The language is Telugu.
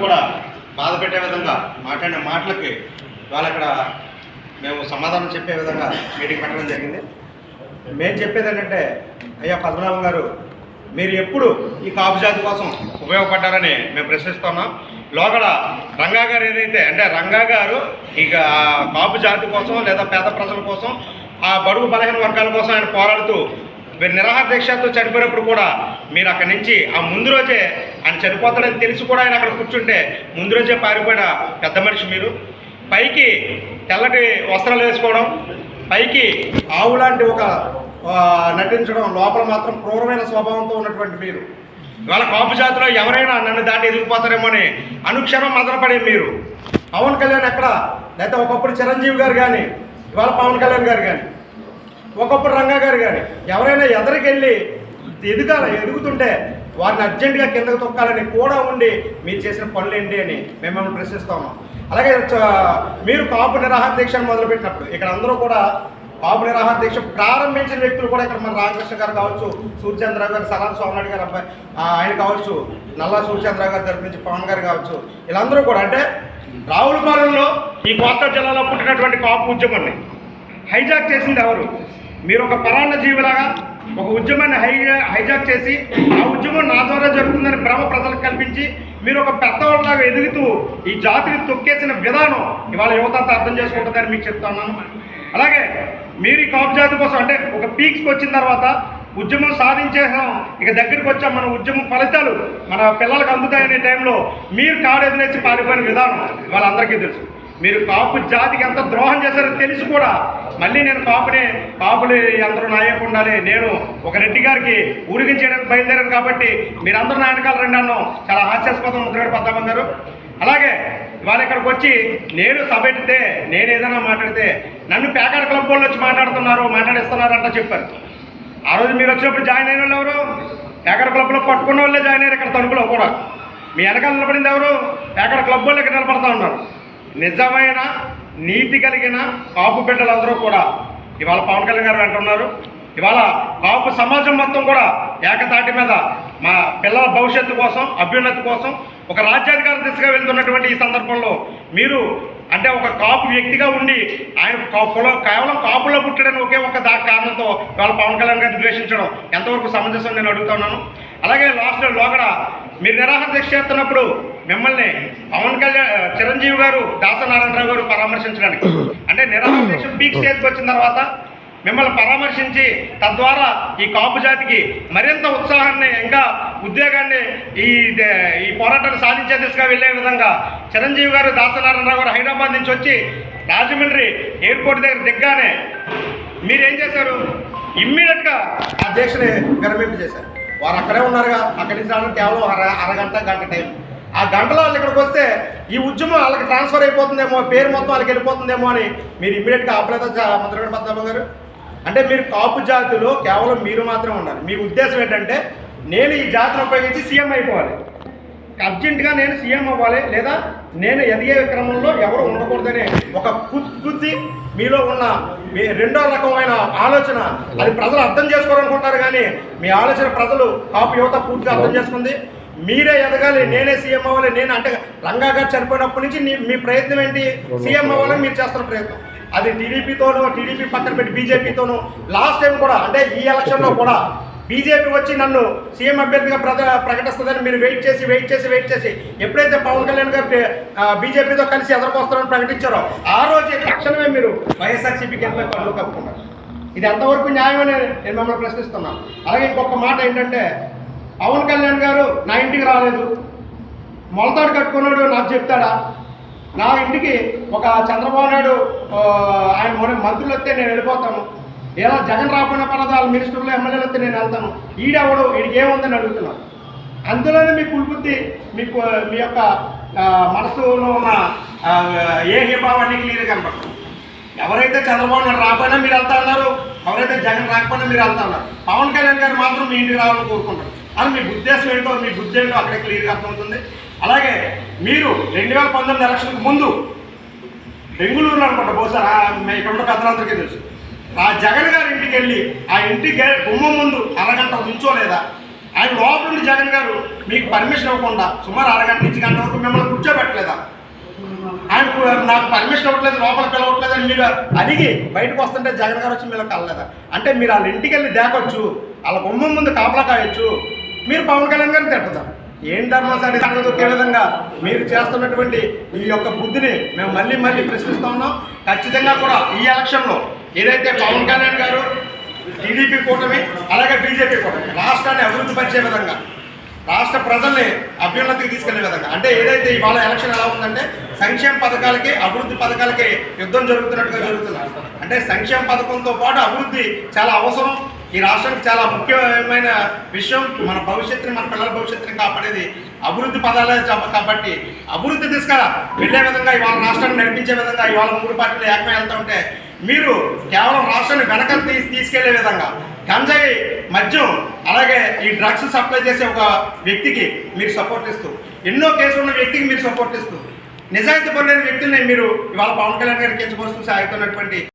కూడా బాధ పెట్టే విధంగా మాట్లాడిన మాటలకి వాళ్ళు అక్కడ మేము సమాధానం చెప్పే విధంగా మీటింగ్ పెట్టడం జరిగింది. మేము చెప్పేది ఏంటంటే, అయ్యా పద్మనాభం గారు, మీరు ఎప్పుడు ఈ కాపు జాతి కోసం ఉపయోగపడ్డారని మేము ప్రశ్నిస్తున్నాం. లోగడ రంగా గారు ఏదైతే అంటే రంగా గారు ఇక కాపు జాతి కోసం లేదా పేద ప్రజల కోసం ఆ బడుగు బలహీన వర్గాల కోసం ఆయన పోరాడుతూ మీరు నిరాహార దీక్షతో చనిపోయినప్పుడు కూడా మీరు అక్కడి నుంచి ఆ ముందు రోజే ఆయన చనిపోతాడని తెలిసి కూడా ఆయన అక్కడ కూర్చుంటే ముందు రోజే పారిపోయిన పెద్ద మనిషి మీరు. పైకి తెల్లటి వస్త్రాలు వేసుకోవడం, పైకి ఆవులాంటి ఒక నటించడం, లోపల మాత్రం క్రూరమైన స్వభావంతో ఉన్నటువంటి మీరు ఇవాళ కాపు జాతిలో ఎవరైనా నన్ను దాటి ఎదిగిపోతారేమో అని అనుక్షణం మదనపడే మీరు పవన్ కళ్యాణ్ ఎక్కడ, లేకపోతే ఒకప్పుడు చిరంజీవి గారు కానీ ఇవాళ పవన్ కళ్యాణ్ గారు కానీ ఒకప్పుడు రంగా గారు కానీ ఎవరైనా ఎదరికెళ్ళి ఎదుగుతుంటే వారిని అర్జెంటుగా కిందకు తొక్కాలని కూడా ఉండి మీరు చేసిన పనులు ఏంటి అని మేము ప్రశ్నిస్తాము. అలాగే మీరు కాపు నిరాహార దీక్షను మొదలుపెట్టినప్పుడు ఇక్కడ అందరూ కూడా కాపు నిరాహార దీక్ష ప్రారంభించిన వ్యక్తులు కూడా ఇక్కడ మన రామకృష్ణ గారు కావచ్చు, సూర్యచంద్ర గారు, సలాం సోమనాయుడు గారు అబ్బాయి ఆయన కావచ్చు, నల్లా సూర్యచంద్ర గారి తరపు నుంచి పవన్ గారు కావచ్చు, వీళ్ళందరూ కూడా అంటే రావులపాలెంలో ఈ కోస్తా జిల్లాలో పుట్టినటువంటి కాపు ఉద్యమాన్ని హైజాక్ చేసింది ఎవరు? మీరు ఒక పరాన్న జీవిలాగా ఒక ఉద్యమాన్ని హైజాక్ చేసి ఆ ఉద్యమం నా ద్వారా జరుగుతుందని భ్రమ ప్రజలకు కల్పించి మీరు ఒక పెద్దవాళ్ళలాగా ఎదుగుతూ ఈ జాతిని తొక్కేసిన విధానం ఇవాళ యువత అర్థం చేసుకుంటుందని మీకు చెప్తున్నాను. అలాగే మీరు ఈ కాపు జాతి కోసం అంటే ఒక పీక్స్కి వచ్చిన తర్వాత ఉద్యమం సాధించేసాం, ఇక దగ్గరికి వచ్చాం, మన ఉద్యమం ఫలితాలు మన పిల్లలకు అందుతాయనే టైంలో మీరు కాడెదిలేసి పారిపోయిన విధానం వాళ్ళందరికీ తెలుసు. మీరు కాపు జాతికి ఎంత ద్రోహం చేశారో తెలిసి కూడా మళ్ళీ నేను కాపులు అందరూ నాయకు ఉండాలి, నేను ఒక రెడ్డి గారికి ఊరిగించేయడానికి బయలుదేరాను కాబట్టి మీరందరూ నా వెనకాల రండి అన్నాం. చాలా హాస్యాస్పదం ముద్రగడ పద్మనాభం గారు. అలాగే వాళ్ళు ఇక్కడికి వచ్చి నేను సభెట్టితే నేను ఏదైనా మాట్లాడితే నన్ను పేకాడ క్లబ్ వాళ్ళు వచ్చి మాట్లాడిస్తున్నారు అంట చెప్పారు. ఆ రోజు మీరు వచ్చినప్పుడు జాయిన్ అయిన వాళ్ళు ఎవరు? పేకాడ క్లబ్లో పట్టుకున్న వాళ్ళే జాయిన్ అయ్యారు. ఇక్కడ తణుకులో కూడా మీ వెనకాల నిలబడింది ఎవరు? పేకాడ క్లబ్ వాళ్ళు ఇక్కడ నిలబడతా ఉన్నారు. నిజమైన నీతి కలిగిన కాపు బిడ్డలందరూ కూడా ఇవాళ పవన్ కళ్యాణ్ గారు అంటున్నారు. ఇవాళ కాపు సమాజం మొత్తం కూడా ఏకతాటి మీద మా పిల్లల భవిష్యత్తు కోసం, అభ్యున్నతి కోసం ఒక రాజ్యాధికార దిశగా వెళ్తున్నటువంటి ఈ సందర్భంలో మీరు అంటే ఒక కాపు వ్యక్తిగా ఉండి ఆయన కేవలం కాపులో పుట్టడని ఒకే ఒక కారణంతో ఇవాళ పవన్ కళ్యాణ్ గారిని ద్వేషించడం ఎంతవరకు సమంజసం నేను అడుగుతున్నాను. అలాగే లాస్ట్లో లోగడ మీరు నిరాహార దీక్ష చేస్తున్నప్పుడు మిమ్మల్ని పవన్ కళ్యాణ్ చిరంజీవి గారు, దాసనారాయణరావు గారు పరామర్శించడానికి అంటే నిరాహార దీక్ష పీక్ స్టేజ్కి వచ్చిన తర్వాత మిమ్మల్ని పరామర్శించి తద్వారా ఈ కాపు జాతికి మరింత ఉత్సాహాన్ని ఇంకా ఉద్వేగాన్ని ఈ పోరాటాన్ని సాధించే దిశగా వెళ్ళే విధంగా చిరంజీవి గారు, దాసనారాయణరావు గారు హైదరాబాద్ నుంచి వచ్చి రాజమండ్రి ఎయిర్పోర్ట్ దగ్గర దిగ్గానే మీరేం చేశారు? ఇమ్మీడియట్గా ఆ దీక్షని విరమింపు చేశారు. వారు అక్కడే ఉన్నారుగా, అక్కడి నుంచి రావడం కేవలం అరగంట గంట టైం. ఆ గంటలో వాళ్ళు ఇక్కడికి వస్తే ఈ ఉద్యమం వాళ్ళకి ట్రాన్స్ఫర్ అయిపోతుందేమో, పేరు మొత్తం వాళ్ళకి వెళ్ళిపోతుందేమో అని మీరు ఇమ్మీడియట్గా ఆపలేదా ముద్రగడ పద్మనాభం గారు? అంటే మీరు కాపు జాతిలో కేవలం మీరు మాత్రం ఉన్నారు. మీ ఉద్దేశం ఏంటంటే నేను ఈ జాతిని ఉపయోగించి సీఎం అయిపోవాలి, అర్జెంటుగా నేను సీఎం అవ్వాలి, లేదా నేను ఎదిగే క్రమంలో ఎవరు ఉండకూడదనే ఒక బుద్ధి మీలో ఉన్న మీ రెండో రకమైన ఆలోచన. అది ప్రజలు అర్థం చేసుకోవాలనుకుంటారు కానీ మీ ఆలోచన ప్రజలు కాపు యువత పూర్తిగా అర్థం చేసుకుంది. మీరే ఎదగాలి, నేనే సీఎం అవ్వాలి. నేను అంటే రంగా గారు చనిపోయినప్పటి నుంచి మీ ప్రయత్నం ఏంటి? సీఎం అవ్వాలని మీరు చేస్తున్న ప్రయత్నం. అది టీడీపీ పక్కన పెట్టి బీజేపీతోనూ లాస్ట్ టైం కూడా అంటే ఈ ఎలక్షన్లో కూడా బీజేపీ వచ్చి నన్ను సీఎం అభ్యర్థిగా ప్రకటిస్తుందని మీరు వెయిట్ చేసి ఎప్పుడైతే పవన్ కళ్యాణ్ గారు బీజేపీతో కలిసి ఎదుర్కొస్తారని ప్రకటించారో ఆ రోజే తక్షణమే మీరు వైఎస్ఆర్సీపీకి వెళ్ళిపోయి పనులు కప్పుకున్నారు. ఇది ఎంతవరకు న్యాయమని నేను మిమ్మల్ని ప్రశ్నిస్తున్నాను. అలాగే ఇంకొక మాట ఏంటంటే పవన్ కళ్యాణ్ గారు నా ఇంటికి రాలేదు, మొలతాడు కట్టుకున్నాడు నాకు చెప్తాడా? నా ఇంటికి ఒక చంద్రబాబు నాయుడు ఆయన మంత్రులు వస్తే నేను వెళ్ళిపోతాను, ఇలా జగన్ రాకుండా పరదాలు మినిస్టర్లు ఎమ్మెల్యేలు వస్తే నేను వెళ్తాను, ఈడెవడు వీడికి ఏముందని అడుగుతున్నాను. అందులోనే మీ కుల్బుద్ధి, మీకు మీ యొక్క మనసులో ఉన్న ఏ హిభావాన్ని క్లియర్ కనపడుతుంది. ఎవరైతే చంద్రబాబు నాయుడు రాకపోయినా మీరు వెళ్తా ఉన్నారు, ఎవరైతే జగన్ రాకపోయినా మీరు వెళ్తా ఉన్నారు. పవన్ కళ్యాణ్ గారు మాత్రం మీ ఇంటికి రావాలని కోరుకుంటారు. అని మీ ఉద్దేశం ఏంటో మీ బుద్ధి ఏంటో అక్కడే క్లియర్గా అర్థమవుతుంది. అలాగే మీరు 2019 ఎలక్షన్కి ముందు బెంగళూరులో అనుకుంటా, బహుశా ఇక్కడ ఉన్న పెద్దలందరికీ తెలుసు, ఆ జగన్ గారి ఇంటికి వెళ్ళి ఆ ఇంటి గుమ్మం ముందు అరగంట నుంచోలేదా? ఆయన లోపల నుండి జగన్ గారు మీకు పర్మిషన్ ఇవ్వకుండా సుమారు అరగంట నుంచి గంట వరకు మిమ్మల్ని కూర్చోబెట్టలేదా? ఆయనకు నాకు పర్మిషన్ ఇవ్వట్లేదు, లోపల పిలవట్లేదు అని మీరు అడిగి బయటకు వస్తుంటే జగన్ గారు వచ్చి మీరు కలలేదా? అంటే మీరు వాళ్ళ ఇంటికి వెళ్ళి దేకొచ్చు, వాళ్ళ గుమ్మం ముందు కాపలా కాయొచ్చు, మీరు పవన్ కళ్యాణ్ గారిని తిట్టదాం. ఏం ధర్మసారి తగ్గదొక్కే విధంగా మీరు చేస్తున్నటువంటి ఈ యొక్క బుద్ధిని మేము మళ్ళీ మళ్ళీ ప్రశ్నిస్తూ ఉన్నాం. ఖచ్చితంగా కూడా ఈ ఎలక్షన్లో ఏదైతే పవన్ కళ్యాణ్ గారు టీడీపీ కూటమి అలాగే బీజేపీ కూటమి రాష్ట్రాన్ని అభివృద్ధి పరిచే విధంగా, రాష్ట్ర ప్రజల్ని అభ్యున్నతికి తీసుకెళ్లే విధంగా, అంటే ఏదైతే ఇవాళ ఎలక్షన్ ఎలా ఉందంటే సంక్షేమ పథకాలకి అభివృద్ధి పథకాలకి యుద్ధం జరుగుతున్నట్టుగా జరుగుతుంది. అంటే సంక్షేమ పథకంతో పాటు అభివృద్ధి చాలా అవసరం, ఈ రాష్ట్రానికి చాలా ముఖ్యమైన విషయం. మన భవిష్యత్తుని, మన పిల్లల భవిష్యత్తుని కాపాడేది అభివృద్ధి పదాలే కాబట్టి అభివృద్ధి దిశగా వెళ్ళే విధంగా ఇవాళ రాష్ట్రాన్ని నడిపించే విధంగా ఇవాళ 3 పార్టీలు ఏకమై వెళ్తూ ఉంటే మీరు కేవలం రాష్ట్రాన్ని వెనక తీసుకెళ్లే విధంగా గంజాయి, మద్యం అలాగే ఈ డ్రగ్స్ సప్లై చేసే ఒక వ్యక్తికి మీరు సపోర్ట్ ఇస్తూ, ఎన్నో కేసులు ఉన్న వ్యక్తికి మీరు సపోర్ట్ ఇస్తూ, నిజాయితీ పరులైన వ్యక్తుల్ని మీరు ఇవాళ పవన్ కళ్యాణ్ గారికి కించకొస్తూ సాగుతున్నటువంటి